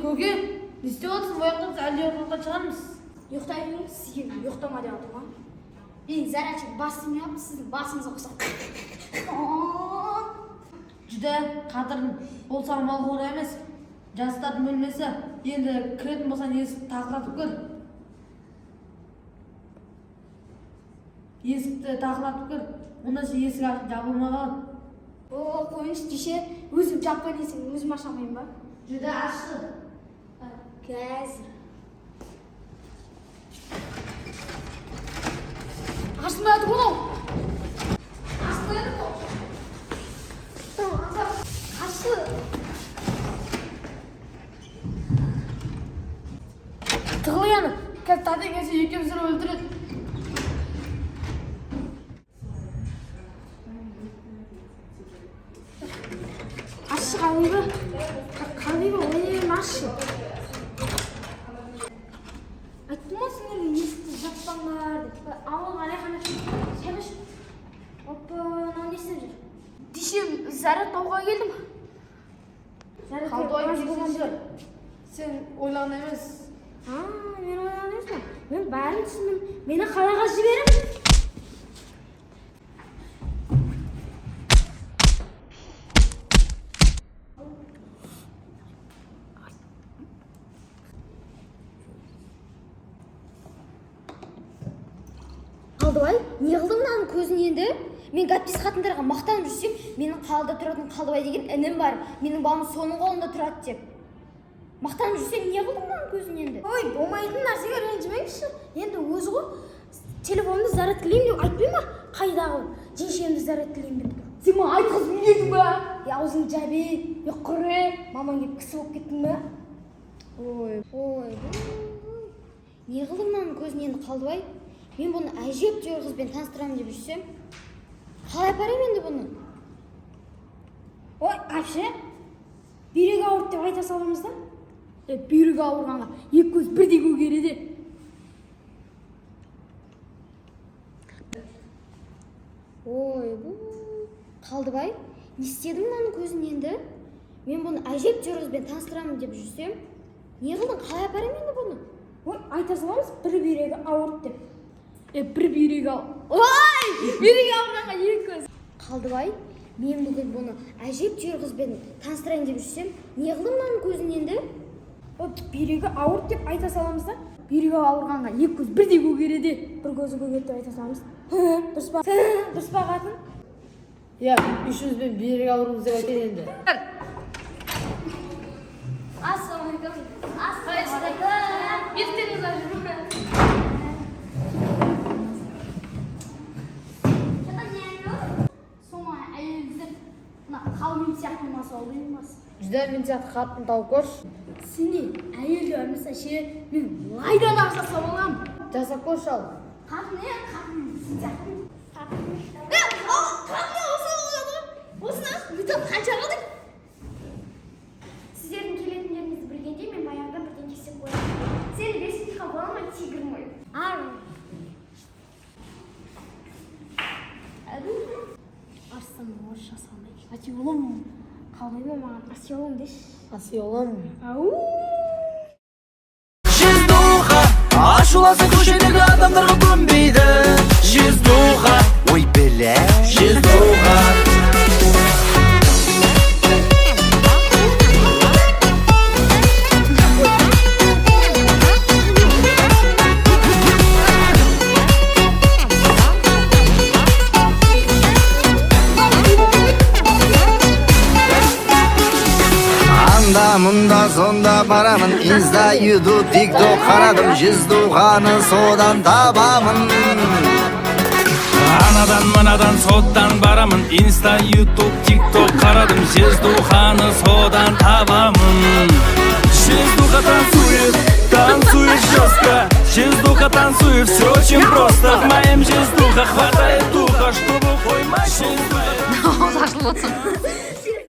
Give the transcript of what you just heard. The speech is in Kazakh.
Көке, не істеп отырсың? Ояқтан әлде ұйқыға шығармыз? Ұйықтаймын, сізге ұйықтама деп жатыр ма? Мен зарядчик басым yapып, сіздің басыңызға ұқсап. Жүдә қадырын болсаң мал қора емес. Жастардың бөлмесі. Енді кіретін болсаң есікті тақыратып көр. Есікті тақыратып көр. Онда есік жабылмаған. Қойыңыз десе, өзім жапқан есігін өзім аша алмаймын ба? Жүдә ашты. Қазір. Ашылмайды ғой. Ашылмайды ғой. Ашы. Тығыл яны. Қазір татын келсе екеумізді өлтіреді. Ашы қалайба? Қалайба, ойнайым ашы. Айттым ма сендерге есікті жаппаңдар деп. Ауыл қарай қана сәбіш. Опа, мынау не істеп жүр? Дешем, зарядтауға келдім. Қалдуай келсеңші. Сен ойлаған емес. Мен ойлаған емес па? Мен бәрін түсіндім. Мені қалаға жіберім. Қалдыбай, не қылдың мынаның көзін енді? Мен гәптес қатындарға мақтанып жүрсем, менің қалада тұратын Қалдыбай деген інім бар. Менің балым соның қолында тұрады деп. Мақтанып жүрсем, не қылдың мынаның көзін енді? Ой, болмайтын нәрсеге ренжімеңізші. Енді өзі ғой, телефонымды зарядкілеймін деп айтпай ма? Қайдағы жеңшемді зарядкілеймін деп. Сен ма айтқызып үйдедің ба? Аузың жабе, құре, мамаң келіп кісі болып кеттің ба? Ой. Не қылдың мынаның көзін енді Қалдыбай? Мен бұны әжептәуір қызбен таныстырамын деп жүрсем, қалай апарам енді бұны? Ой, әпше, бүйрегі ауырды деп айта саламыз да? Бүйрегі ауырғанға екі көз бірдей көгереді. Ой, Қалдыбай, не істедің мынаның көзін енді? Мен бұны әжептәуір қызбен таныстырамын деп жүрсем, не қылдың, қалай апарам енді бұны? Ой, айта саламыз, бір бүйрегі ауырды деп. Бір бүйрегі Ой! Бүйрегі ауырғанға екі көз. Қалдыбай, мен бүгін бұны әжептәуір қызбен таныстырайын деп жүрсем, не қылдың мынаның көзін енді? Бүйрегі ауырды деп айта саламыз да? Бүйрегі ауырғанға екі көз бірдей көгереді. Бір көзі көгерді деп айта саламыз. Дұрыс па? Дұрыс па қатын? Иә, үшімізбен бүйрегі ауырымыз деп айтайын енді. Ассалаумағалейкум. Ассалаумағалейкум. Ертеңіз жүрмін. Қалмен сияқты масы олды емес. Жүдә мен сияқты қатын тауып көрші. Сені әйелді өрмес әше, мен лайдан арсаса болам. Жасап көрші ал. Қатын сен сияқты. Қатын осы болады. Осына, бүйтіп қанша қалдың? Сіздердің келетіндеріңізді білгенде, мен баяғыда бірден кесіп қоямын. Сен бесінші қабыл алмай тигір мой. Арыстан орысша салмай. Атиолым, қалай ба маған асиолым деш? Асиолым. Жиздуха, ашуланса көшедегі адамдарға көнбейді. Жиздуха, ой біле, жиздуха. Мұнда сонда барамын, инста, ютуб, тикток қарадым, жиздуханы содан табамын. Анадан мынадан соттан барамын, инста, ютуб, тикток қарадым, жиздуханы содан табамын. Жиздуха танцует жестко, жиздуха танцует, все очень просто. В моем жиздуха хватает духа, чтобы поймать жиздуха. болсын